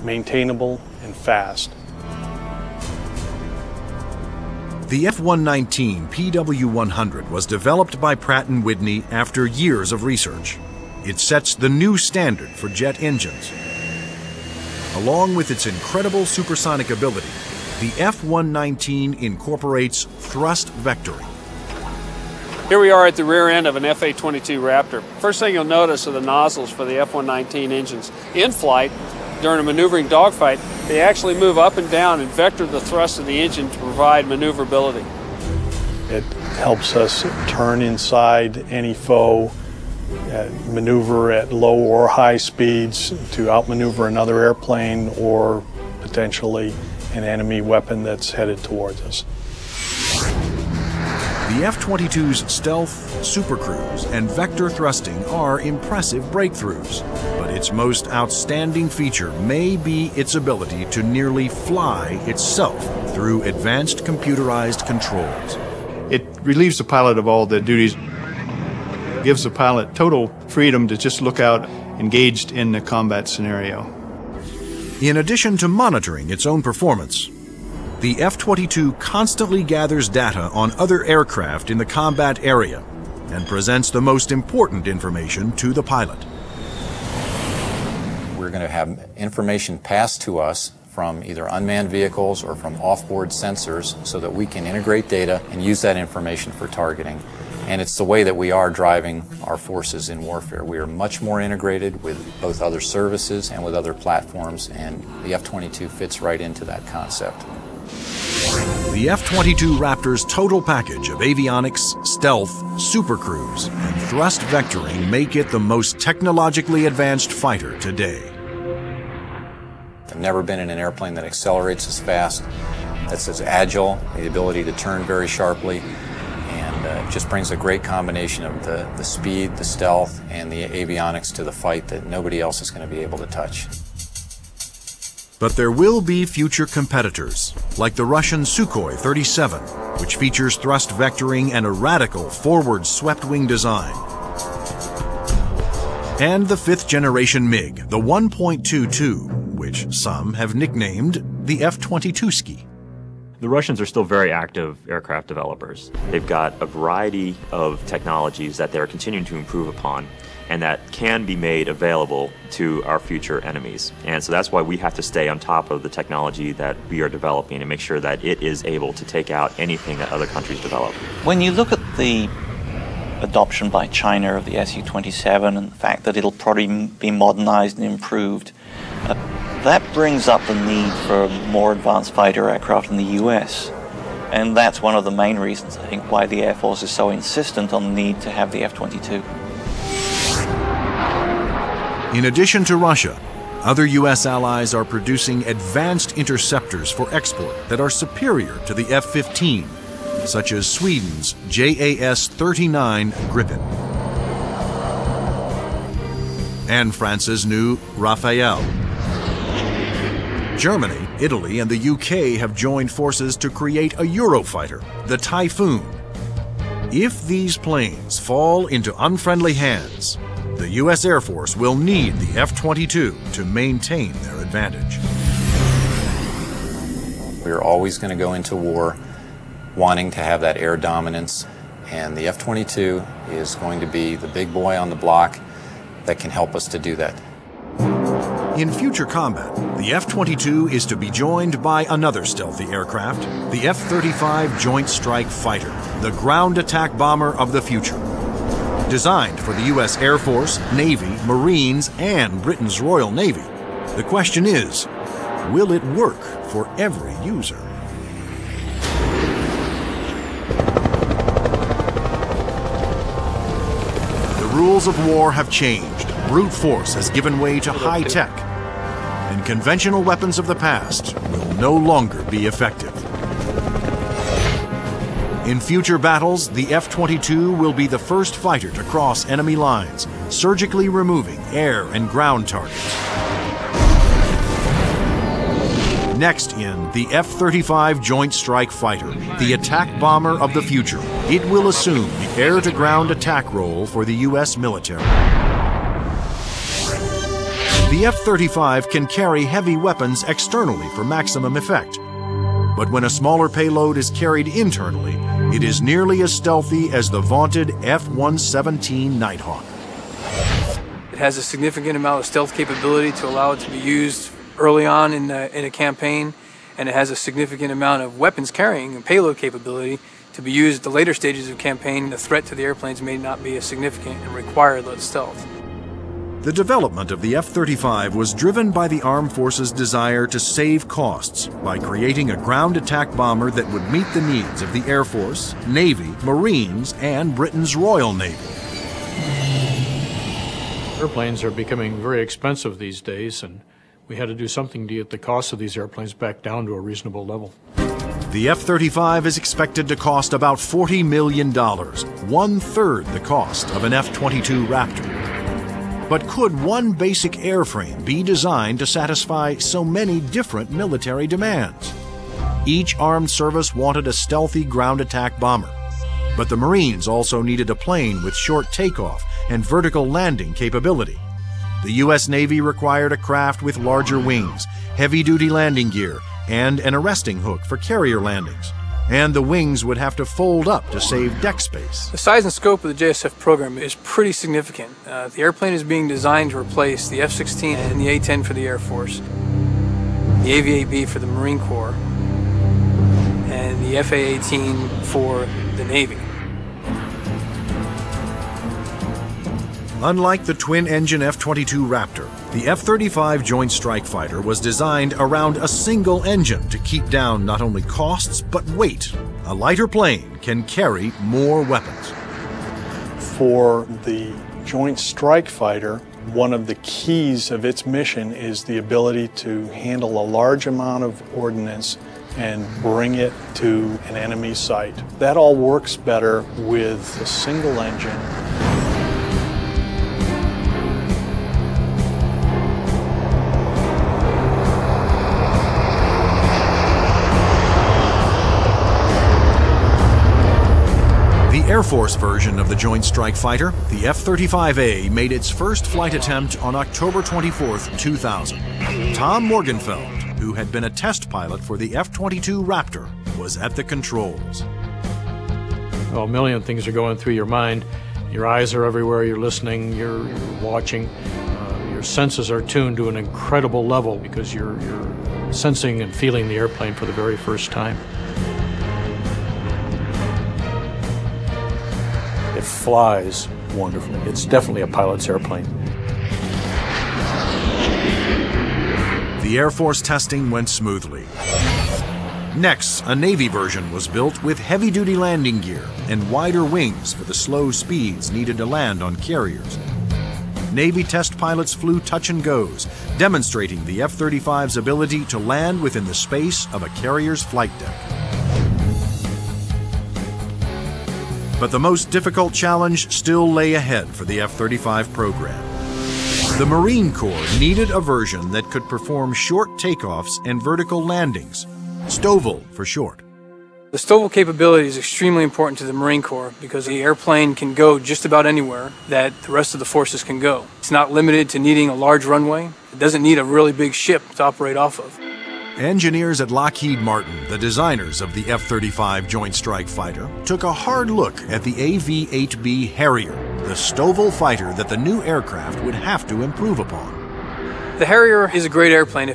maintainable, and fast. The F-119 PW-100 was developed by Pratt & Whitney after years of research. It sets the new standard for jet engines. Along with its incredible supersonic ability, the F-119 incorporates thrust vectoring. Here we are at the rear end of an F-A-22 Raptor. First thing you'll notice are the nozzles for the F-119 engines. In flight, during a maneuvering dogfight, they actually move up and down and vector the thrust of the engine to provide maneuverability. It helps us turn inside any foe, maneuver at low or high speeds to outmaneuver another airplane or potentially an enemy weapon that's headed towards us. The F-22's stealth, supercruise, and vector thrusting are impressive breakthroughs, but its most outstanding feature may be its ability to nearly fly itself through advanced computerized controls. It relieves the pilot of all the duties, gives the pilot total freedom to just look out engaged in the combat scenario. In addition to monitoring its own performance, the F-22 constantly gathers data on other aircraft in the combat area and presents the most important information to the pilot. We're going to have information passed to us from either unmanned vehicles or from off-board sensors so that we can integrate data and use that information for targeting. And it's the way that we are driving our forces in warfare. We are much more integrated with both other services and with other platforms, and the F-22 fits right into that concept. The F-22 Raptor's total package of avionics, stealth, supercruise, and thrust vectoring make it the most technologically advanced fighter today. I've never been in an airplane that accelerates as fast, that's as agile, the ability to turn very sharply, and it just brings a great combination of the speed, the stealth, and the avionics to the fight that nobody else is going to be able to touch. But there will be future competitors, like the Russian Sukhoi 37, which features thrust vectoring and a radical forward swept-wing design. And the fifth-generation MiG, the 1.22, which some have nicknamed the F-22ski. The Russians are still very active aircraft developers. They've got a variety of technologies that they're continuing to improve upon and that can be made available to our future enemies. And so that's why we have to stay on top of the technology that we are developing and make sure that it is able to take out anything that other countries develop. When you look at the adoption by China of the Su-27 and the fact that it'll probably be modernized and improved, that brings up the need for more advanced fighter aircraft in the US. And that's one of the main reasons, I think, why the Air Force is so insistent on the need to have the F-22. In addition to Russia, other U.S. allies are producing advanced interceptors for export that are superior to the F-15, such as Sweden's JAS-39 Gripen and France's new Rafale. Germany, Italy, and the UK have joined forces to create a Eurofighter, the Typhoon. If these planes fall into unfriendly hands, the U.S. Air Force will need the F-22 to maintain their advantage. We're always going to go into war wanting to have that air dominance, and the F-22 is going to be the big boy on the block that can help us to do that. In future combat, the F-22 is to be joined by another stealthy aircraft, the F-35 Joint Strike Fighter, the ground attack bomber of the future. Designed for the U.S. Air Force, Navy, Marines, and Britain's Royal Navy, the question is, will it work for every user? The rules of war have changed. Brute force has given way to high tech, and conventional weapons of the past will no longer be effective. In future battles, the F-22 will be the first fighter to cross enemy lines, surgically removing air and ground targets. Next in the F-35 Joint Strike Fighter, the attack bomber of the future. It will assume the air-to-ground attack role for the U.S. military. The F-35 can carry heavy weapons externally for maximum effect. But when a smaller payload is carried internally, it is nearly as stealthy as the vaunted F-117 Nighthawk. It has a significant amount of stealth capability to allow it to be used early on in a campaign, and it has a significant amount of weapons carrying and payload capability to be used at the later stages of campaign. The threat to the airplanes may not be as significant and require that stealth. The development of the F-35 was driven by the Armed Forces' desire to save costs by creating a ground attack bomber that would meet the needs of the Air Force, Navy, Marines, and Britain's Royal Navy. Airplanes are becoming very expensive these days, and we had to do something to get the cost of these airplanes back down to a reasonable level. The F-35 is expected to cost about $40 million, 1/3 the cost of an F-22 Raptor. But could one basic airframe be designed to satisfy so many different military demands? Each armed service wanted a stealthy ground attack bomber, but the Marines also needed a plane with short takeoff and vertical landing capability. The U.S. Navy required a craft with larger wings, heavy-duty landing gear, and an arresting hook for carrier landings. And the wings would have to fold up to save deck space. The size and scope of the JSF program is pretty significant. The airplane is being designed to replace the F-16 and the A-10 for the Air Force, the AV-8B for the Marine Corps, and the FA-18 for the Navy. Unlike the twin-engine F-22 Raptor, the F-35 Joint Strike Fighter was designed around a single engine to keep down not only costs, but weight. A lighter plane can carry more weapons. For the Joint Strike Fighter, one of the keys of its mission is the ability to handle a large amount of ordnance and bring it to an enemy site. That all works better with a single engine. The Air Force version of the Joint Strike Fighter, the F-35A, made its first flight attempt on October 24, 2000. Tom Morgenfeld, who had been a test pilot for the F-22 Raptor, was at the controls. Well, a million things are going through your mind. Your eyes are everywhere, you're listening, you're watching. Your senses are tuned to an incredible level because you're sensing and feeling the airplane for the very first time. It flies wonderfully. It's definitely a pilot's airplane. The Air Force testing went smoothly. Next, a Navy version was built with heavy-duty landing gear and wider wings for the slow speeds needed to land on carriers. Navy test pilots flew touch-and-goes, demonstrating the F-35's ability to land within the space of a carrier's flight deck. But the most difficult challenge still lay ahead for the F-35 program. The Marine Corps needed a version that could perform short takeoffs and vertical landings, STOVL for short. The STOVL capability is extremely important to the Marine Corps because the airplane can go just about anywhere that the rest of the forces can go. It's not limited to needing a large runway. It doesn't need a really big ship to operate off of. Engineers at Lockheed Martin, the designers of the F-35 Joint Strike Fighter, took a hard look at the AV-8B Harrier, the STOVL fighter that the new aircraft would have to improve upon. The Harrier is a great airplane.